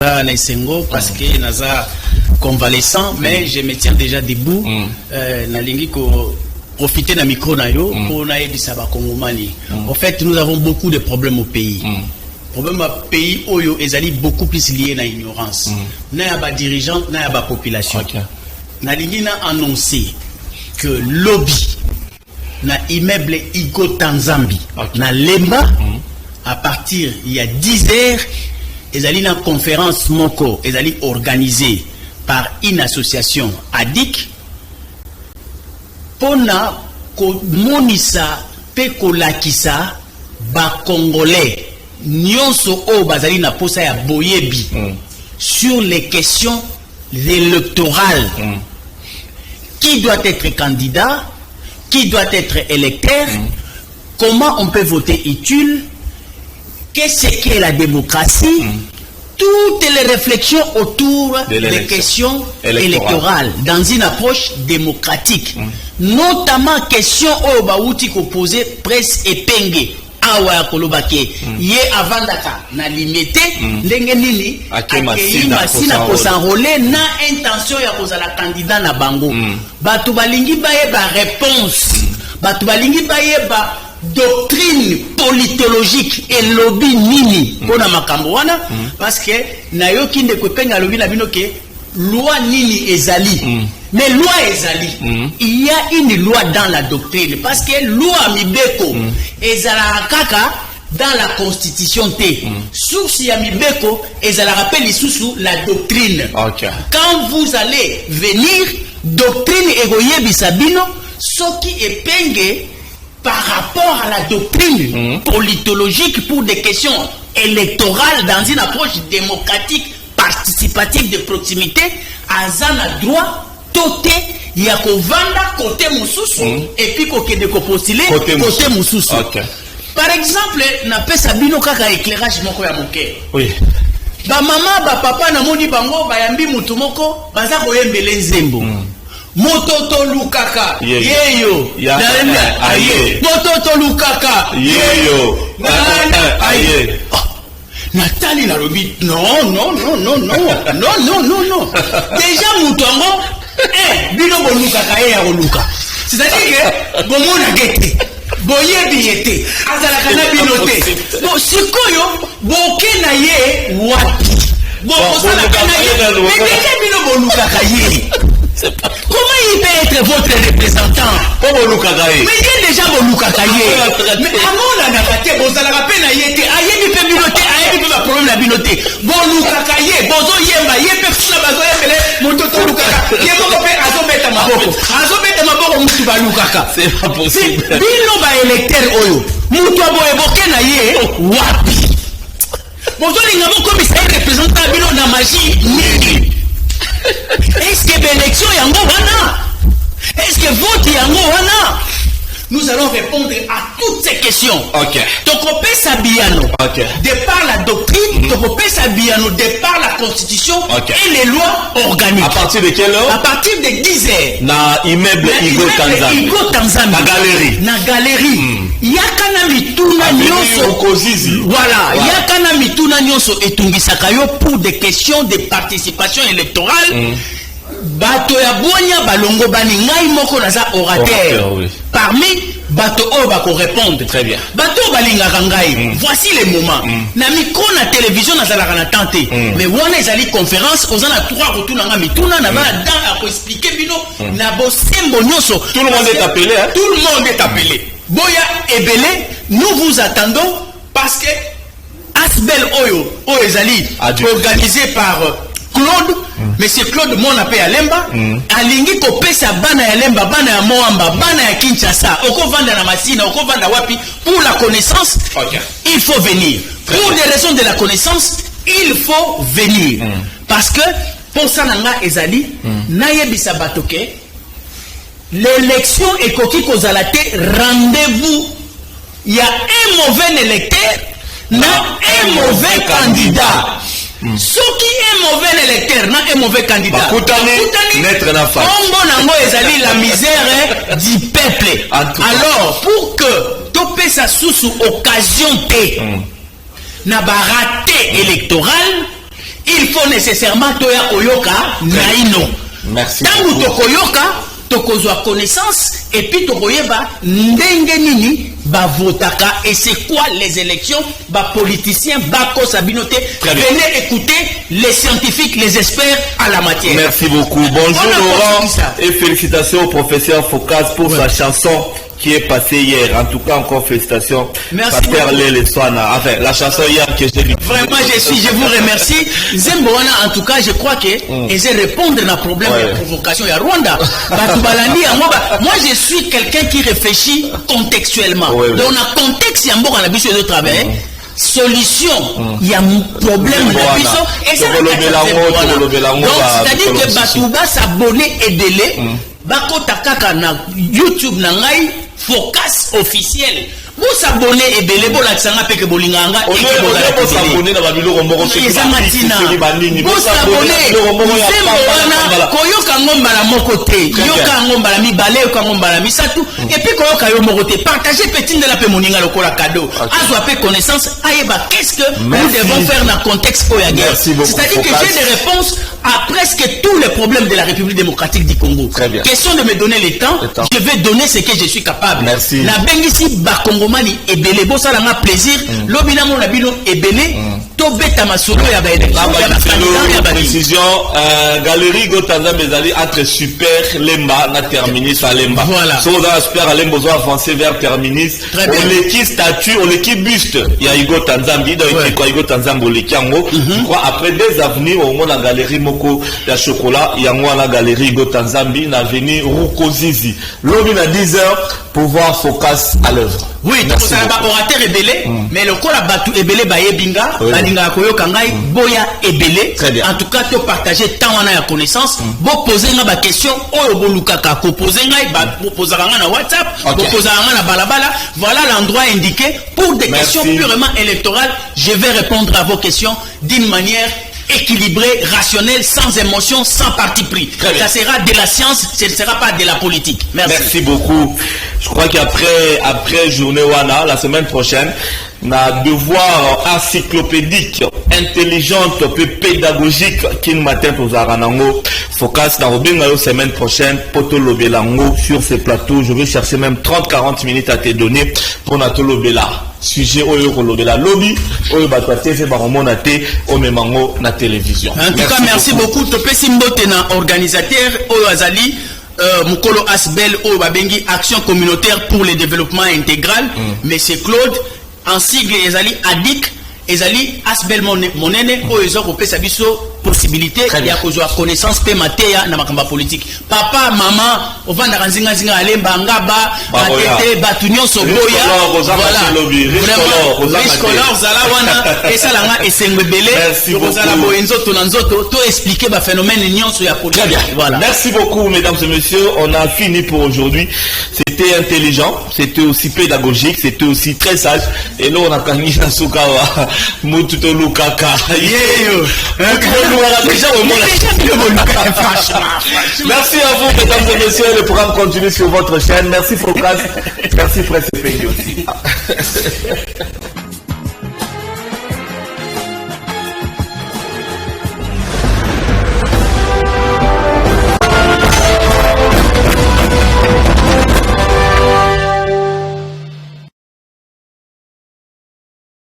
parce que naza convalescent, mais je me tiens déjà debout. Nalingi ko profiter na micro na yo pour na yebisa ba Kongomani. En fait, nous avons beaucoup de problèmes au pays. Problème au pays oyo ezali beaucoup plus lié na ignorance. Na ya ba dirigeant, na ya ba population. Nalingi na annoncer que lobby na immeuble Igo Tanzambi na Lemba à partir il y a 10 heures. Ezali na conférence moko ezali organisée par une association ADIC pona ko monisa pe ko lakisa ba congolais nyonso o bazali na posa ya boyebi sur les questions électorales. Qui doit être candidat, qui doit être électeur, comment on peut voter utile, qu'est-ce qu'est la démocratie, toutes les réflexions autour des questions électorales dans une approche démocratique, notamment question au baouti ko poser presse épinglée. Awa kolobake ye avandaka na limité ndenge nini akeyima ko s'enrôler na intention ya kozala candidat na bango batu balingi baye ba réponse batu balingi baye ba doctrine politologique et lobby nini pona makambo wana parce que na yo kinde ko penga lobby na bino ke loi nini ezali mais loi ezali il y a une loi dans la doctrine parce que loi mibeko ezala kaka dans la constitution T source ya mibeko ezala rappel sous la doctrine. Quand vous allez venir doctrine egoye bisabino soki epenge par rapport à la doctrine politologique pour des questions électorales dans une approche démocratique participative de proximité azana droit toté ya kovanda côté mususu et puis kokende ko postuler côté mususu. Par exemple na pesa bino kaka éclairage moko ya moke ba mama ba papa na moni bango bayambi mutu moko baza koyembele nzembo mototo lukaka yeyo aye mototo lukaka yeyo aye Nathalie la lobby non déjà mutongo bino boluka kaye ya boluka c'est-à-dire que bomona gete boyebi yete azala kana binote bo sikoyo boke na ye wapi bo osala kana ye mais déjà bino boluka kaye. Comment il peut être votre représentant? Mais il est déjà Boluka Kaye. Mais Amona Nakate, Bozala Pena Yete, Ayebi Pebinote, Ayebi Peba problème la binote. Boluka Kaye, Bozo Yemba, Yepe Funa Bazo Yemele, Mototo Lukaka, Yemo Pe Azobeta Maboko, Azobeta Maboko Mutuba Lukaka. C'est pas possible. Bino ba électeur Oyo, Mutuabo Eboke na ye, Wapi. Bozo Lingamo comme ça représentant Bino na magie, Nini. Est-ce que l'élection yango wana? Est-ce que vote yango wana? Nous allons répondre à toutes ces questions. Tokopé Sabiano, de par la doctrine, Tokopé Sabiano, de par la constitution et les lois organiques. À partir de quelle heure? À partir de 10 heures. Na immeuble Igo Tanzambi. Na galerie. Yakana mituna nyonso. Voilà. Yakana mituna nyonso etungisaka yo pour des questions de participation électorale. Bato ya bonya balongo bani ngai moko naza orateur. Parmi bato o bako répondre. Très bien. Bato balingaka ngai. Voici les moments. Na micro na télévision nazalaka na tante. Mais wana ezali conférence ozana 3 retours na mituna na bana dans à expliquer bino na bosembo nyonso. Tout le monde est appelé hein? Tout le monde est appelé. Boya ebele, nous vous attendons parce que Asbel Oyo ezali organisé par Claude, Monsieur Claude Monape Alemba, alingi ko pesa bana ya Lemba, bana ya Moamba, bana ya Kinshasa, oko vanda na Masina, oko vanda wapi, pour la connaissance, il faut venir. Pour des raisons de la connaissance, il faut venir. Parce que, pour ça, nanga ezali, nayebisa batoke, l'élection est koki kozalate rendez-vous. Il y a un mauvais électeur, na un mauvais candidat. Ce qui est mauvais électeur, n'a un mauvais candidat. Maître Nafa. Ezali la misère du peuple. Alors, pour que topé sa sous occasion T, n'a pas raté électoral, il faut nécessairement toya koyoka naino. Merci. Tangu tokoyoka, tokozwa connaissance et puis tokoyeba ndenge nini ba votaka et c'est quoi les élections, ba politiciens, ba kosabinote. Venez écouter les scientifiques, les experts à la matière. Merci beaucoup. Bonjour Laurent et félicitations au professeur Focas pour sa chanson qui est passée hier. En tout cas, encore félicitations. Merci. Enfin, la chanson hier que j'ai lu. Vraiment, je vous remercie. Zemboana, en tout cas, je crois que j'ai répondre à problème de provocation. Il y a Rwanda. Moi, je suis quelqu'un qui réfléchit contextuellement. Donc, on a contexte, il y a un bon de travail. Solution, il y a un problème de et ça donc, c'est-à-dire que Batouba s'abonner et délai. Bako takaka na YouTube na ngai Focas officiel. Vous s'abonnez et belé bon l'accent peke bolinganga et que vous s'abonnez dans Babylone Romoro c'est vous s'abonnez koyoka ngomba la mokote yoka ngomba la mibale yoka ngomba la misatu et puis koyoka yo mokote partager petit de la pe moninga lokola cadeau azwa pe connaissance ayeba qu'est-ce que nous devons faire dans le contexte guerre. C'est-à-dire que j'ai des réponses à presque tous les problèmes de la République démocratique du Congo. Question de me donner le temps, je vais donner ce que je suis capable. Merci. La bengisi ba Congomani et belé bo ça la plaisir lobina mon labino et belé to beta masolo ya ba précision galerie Gotanza Bezali entre super Lemba na terminus à Lemba. Voilà. So dans super Lemba zo avancer vers terminus. On l'équipe statue, on l'équipe buste. Il y a Igo Tanzambi dans Igo Tanzambo le Kiango. Je crois après des avenues au monde la galerie Moko la chocolat, il y a moi la galerie Igo Tanzambi na avenue Rukozizi. Lobina 10h pour voir Focas à l'œuvre. Oui, donc ça va orateur ébélé, mais le col a battu ébélé ba yebinga, balinga koyo kangai boya ébélé. En tout cas, tu partager tant on a la connaissance, bo poser nga ba question oyo bolukaka ko poser nga ba poser nga na WhatsApp, bo poser nga na balabala, voilà l'endroit indiqué pour des questions purement électorales, je vais répondre à vos questions d'une manière équilibré, rationnel, sans émotion, sans parti pris. Ça sera de la science, ce ne sera pas de la politique. Merci. Merci beaucoup. Je crois qu'après journée Wana, la semaine prochaine, na devoir encyclopédique, intelligente, pédagogique, qui nous matin pour Zaranango, Focas dans la semaine prochaine, Poto Lobelango sur ce plateau. Je vais chercher même 30-40 minutes à te donner pour Nato Lobela. Sujet oyo kolobela lobby oyo bato TV baromona te o memango na télévision. En tout cas, merci beaucoup. Topesi mbote na organisateur oyo azali Mukolo Asbel oyo babengi Action communautaire pour le développement intégral. Monsieur Claude en sigle ezali ADIC ezali Asbel monene oyo ezo kopesa biso possibilité ya kozwa connaissance pe mateya na makamba politique. Papa maman ovanda kanzinga zinga alemba ngaba batete batunyo soboya voilà vraiment scolaire zala wana esala nga esengwebele kozala boenzo to na nzoto to expliquer ba phénomène nyonso ya politique. Voilà. Merci beaucoup mesdames et messieurs, on a fini pour aujourd'hui. C'était intelligent, c'était aussi pédagogique, c'était aussi très sage et là on a kangi na sukawa mututo lukaka yeyo. Merci à vous, mesdames et messieurs. Le programme continue sur votre chaîne. Merci Focas. Merci Presse Pays aussi.